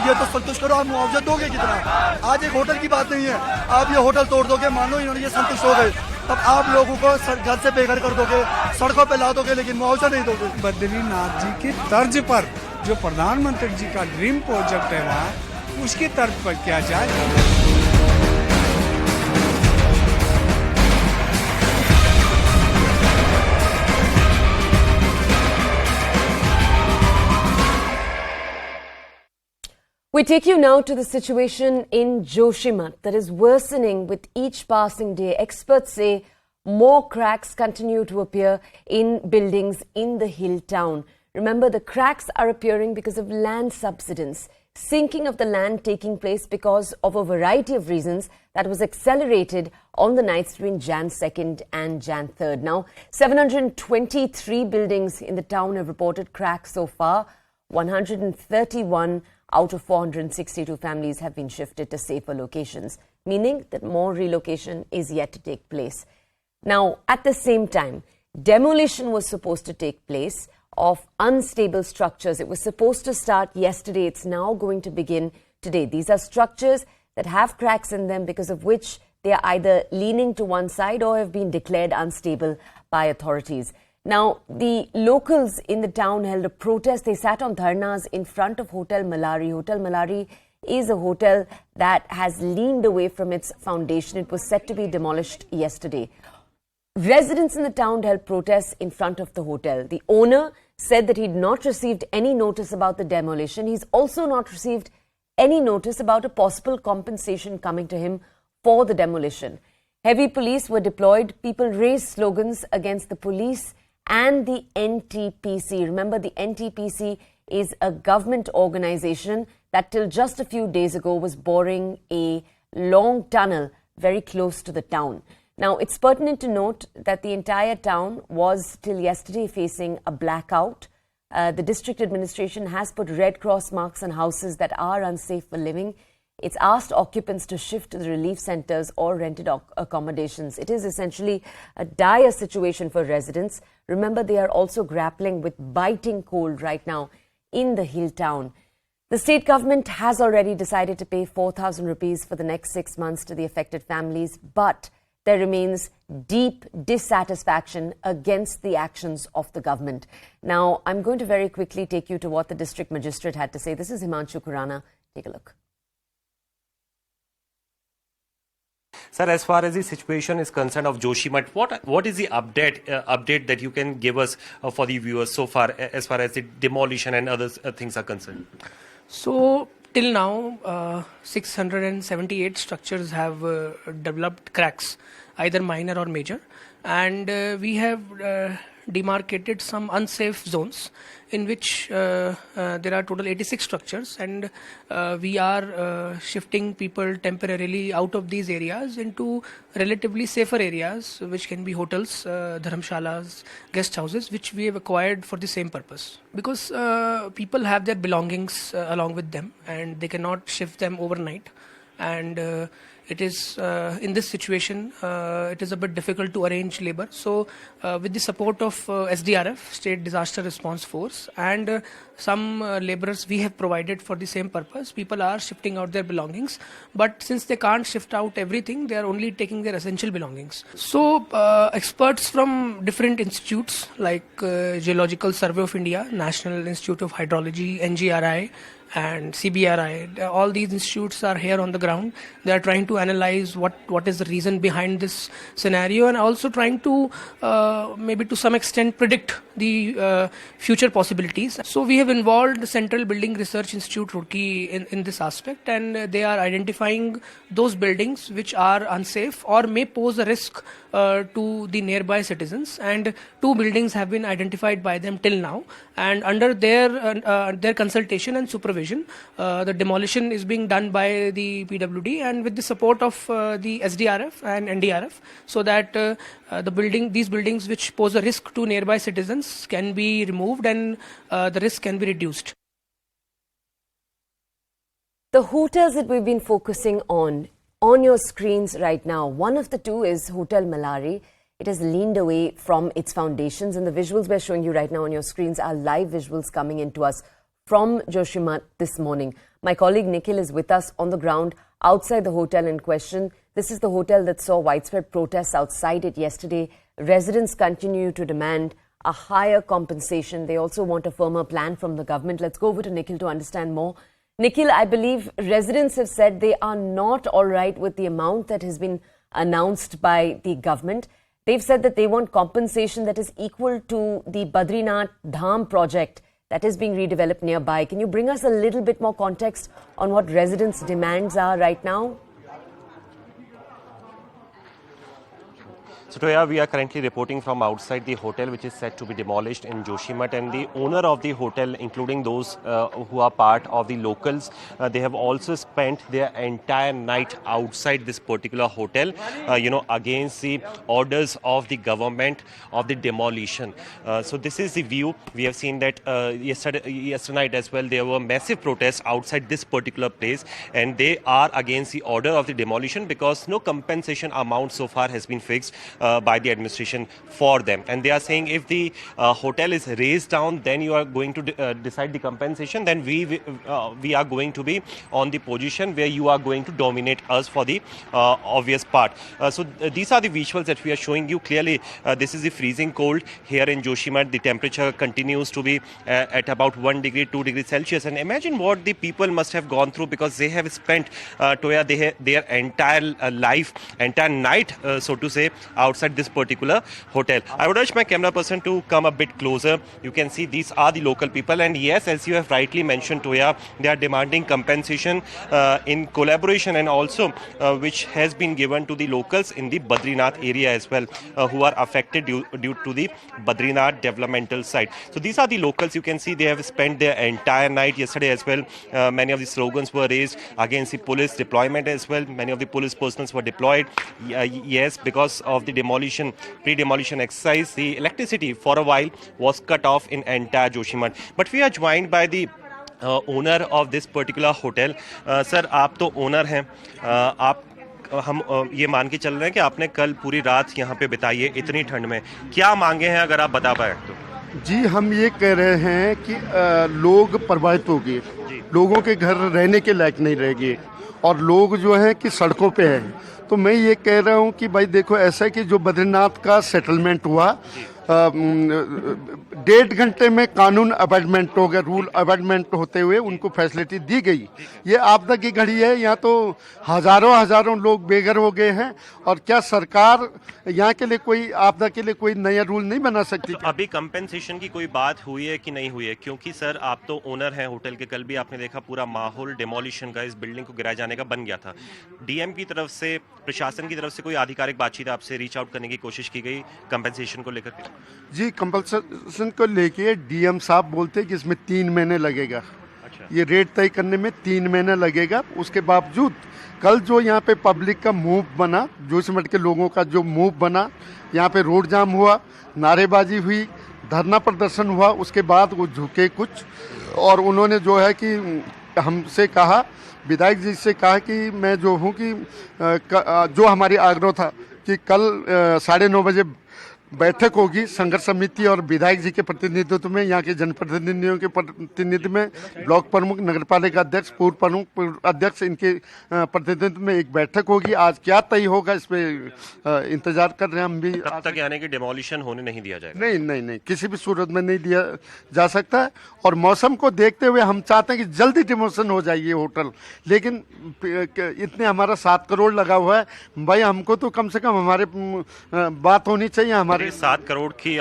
ये तो संतुष्ट करो, आप मुआवजा दोगे कितना? आज एक होटल की बात नहीं है, आप ये होटल तोड़ दोगे, मान लो इन्होंने ये संतुष्ट हो गए, तब आप लोगों को घर से बेघर कर दोगे, सड़कों पे ला दोगे, लेकिन मुआवजा नहीं दोगे। बद्रीनाथ जी की तर्ज पर जो प्रधानमंत्री जी का ड्रीम प्रोजेक्ट है वहाँ, उसकी तर्ज पर किया जाए। We take you now to the situation in Joshimath that is worsening with each passing day. Experts say more cracks continue to appear in buildings in the hill town. Remember, the cracks are appearing because of land subsidence, sinking of the land taking place because of a variety of reasons that was accelerated on the nights between Jan 2nd and Jan 3rd. Now, 723 buildings in the town have reported cracks so far. 131 out of 462 families have been shifted to safer locations, meaning that more relocation is yet to take place. Now, at the same time, demolition was supposed to take place of unstable structures. It was supposed to start yesterday. It's now going to begin today. These are structures that have cracks in them because of which they are either leaning to one side or have been declared unstable by authorities. Now, the locals in the town held a protest. They sat on dharnas in front of Hotel Malari. Hotel Malari is a hotel that has leaned away from its foundation. It was set to be demolished yesterday. Residents in the town held protests in front of the hotel. The owner said that he'd not received any notice about the demolition. He's also not received any notice about a possible compensation coming to him for the demolition. Heavy police were deployed. People raised slogans against the police and the NTPC. Remember, the NTPC is a government organization that till just a few days ago was boring a long tunnel very close to the town. Now, it's pertinent to note that the entire town was till yesterday facing a blackout. The district administration has put Red Cross marks on houses that are unsafe for living. It's asked occupants to shift to the relief centres or rented accommodations. It is essentially a dire situation for residents. Remember, they are also grappling with biting cold right now in the hill town. The state government has already decided to pay 4,000 rupees for the next 6 months to the affected families, but there remains deep dissatisfaction against the actions of the government. Now, I'm going to very quickly take you to what the district magistrate had to say. This is Himanshu Khurana. Take a look. Sir, as far as the situation is concerned of Joshimath, what is the update that you can give us for the viewers so far as the demolition and other things are concerned? So, till now, 678 structures have developed cracks, either minor or major, and we have demarcated some unsafe zones in which there are total 86 structures, and we are shifting people temporarily out of these areas into relatively safer areas, which can be hotels, dharamshalas, guest houses, which we have acquired for the same purpose. Because people have their belongings along with them and they cannot shift them overnight, and it is in this situation it is a bit difficult to arrange labor. So with the support of SDRF, State Disaster Response Force, and some laborers we have provided for the same purpose, people are shifting out their belongings, but since they can't shift out everything, they are only taking their essential belongings. So experts from different institutes like Geological Survey of India, National Institute of Hydrology, NGRI, and CBRI, all these institutes are here on the ground. They are trying to analyze what is the reason behind this scenario, and also trying to maybe to some extent predict the future possibilities. So we have involved the Central Building Research Institute Roorkee in this aspect, and they are identifying those buildings which are unsafe or may pose a risk to the nearby citizens, and 2 buildings have been identified by them till now, and under their consultation and supervision, the demolition is being done by the PWD and with the support of the SDRF and NDRF, so that these buildings which pose a risk to nearby citizens can be removed and the risk can be reduced. The hotels that we've been focusing on your screens right now, one of the 2 is Hotel Malari. It has leaned away from its foundations, and the visuals we're showing you right now on your screens are live visuals coming into us from Joshimath this morning. My colleague Nikhil is with us on the ground outside the hotel in question. This is the hotel that saw widespread protests outside it yesterday. Residents continue to demand a higher compensation. They also want a firmer plan from the government. Let's go over to Nikhil to understand more. Nikhil, I believe residents have said they are not all right with the amount that has been announced by the government. They've said that they want compensation that is equal to the Badrinath Dham project that is being redeveloped nearby. Can you bring us a little bit more context on what residents' demands are right now? So, Toya, we are currently reporting from outside the hotel, which is set to be demolished in Joshimath, and the owner of the hotel, including those who are part of the locals, they have also spent their entire night outside this particular hotel, against the orders of the government of the demolition. So this is the view. We have seen that yesterday night as well, there were massive protests outside this particular place, and they are against the order of the demolition because no compensation amount so far has been fixed by the administration for them. And they are saying if the hotel is raised down, then you are going to decide the compensation, then we are going to be on the position where you are going to dominate us for the obvious part. So these are the visuals that we are showing you. Clearly, this is the freezing cold here in Joshimath. The temperature continues to be at about 1 degree, 2 degrees Celsius. And imagine what the people must have gone through, because they have spent, Toya, their entire life, entire night, so to say, outside this particular hotel. I would urge my camera person to come a bit closer. You can see these are the local people, and yes, as you have rightly mentioned, Toya, they are demanding compensation in collaboration, and also which has been given to the locals in the Badrinath area as well, who are affected due to the Badrinath developmental site. So these are the locals. You can see they have spent their entire night yesterday as well. Many of the slogans were raised against the police deployment as well. Many of the police personnel were deployed. Yes, because of the pre-demolition exercise, the electricity for a while was cut off in entire Joshimath. But we are joined by the owner of this particular hotel. Sir, आप तो owner हैं. आप हम ये मान के चल रहे हैं कि आपने कल पूरी रात यहाँ पे बिताई है इतनी ठंड में. क्या मांगे हैं, अगर आप बता पाए तो? जी, हम ये कह रहे हैं कि लोग प्रभावित हो गए, लोगों के घर रहने के लायक नहीं रह गए, और लोग जो हैं कि सड़कों पे हैं. तो मैं ये कह रहा हूँ कि भाई देखो, ऐसा है कि जो बद्रीनाथ का सेटलमेंट हुआ, 1.5 घंटे में कानून अमेंडमेंट हो गया, रूल अमेंडमेंट होते हुए उनको फैसिलिटी दी गई. ये आपदा की घड़ी है, यहाँ तो हजारों लोग बेघर हो गए हैं, और क्या सरकार यहाँ के लिए कोई आपदा के लिए कोई नया रूल नहीं बना सकती? तो अभी कंपेंसेशन की कोई बात हुई है कि नहीं हुई है? क्योंकि सर, आप तो ओनर हैं होटल के. कल भी आपने देखा पूरा माहौल डेमोलिशन का, इस बिल्डिंग को गिराए जाने का बन गया था. डीएम की तरफ से, प्रशासन की तरफ से कोई आधिकारिक बातचीत आपसे रीच आउट करने की कोशिश की गई कंपेंसेशन को लेकर? जी, कंपल्सन को लेके डीएम साहब बोलते हैं कि इसमें 3 महीने लगेगा. अच्छा. ये रेट तय करने में 3 महीने लगेगा. उसके बावजूद कल जो यहाँ पे पब्लिक का मूव बना, जोशीमठ के लोगों का जो मूव बना, यहाँ पे रोड जाम हुआ, नारेबाजी हुई, धरना प्रदर्शन हुआ. उसके बाद वो झुके कुछ, और उन्होंने जो है कि हमसे कहा, विधायक जी से कहा कि मैं जो हूँ कि जो हमारी आग्रह था कि कल 9:30 बजे बैठक होगी संघर्ष समिति और विधायक जी के प्रतिनिधित्व में, यहाँ के जनप्रतिनिधियों के प्रतिनिधित्व में, ब्लॉक प्रमुख, नगरपालिका अध्यक्ष, पूर्व प्रमुख अध्यक्ष, इनके प्रतिनिधित्व में एक बैठक होगी. आज क्या तय होगा इस पे इंतजार कर रहे हैं हम भी. तब तक यानी कि डेमोलिशन होने नहीं दिया जाएगा? नहीं, किसी भी सूरत में नहीं दिया जा सकता है. और मौसम को देखते हुए हम चाहते हैं कि जल्दी डिमोशन हो जाए ये होटल. लेकिन इतने हमारा 7 करोड़ लगा हुआ है भाई, हमको तो कम से कम हमारे बात होनी चाहिए. हमारे 7 करोड़ की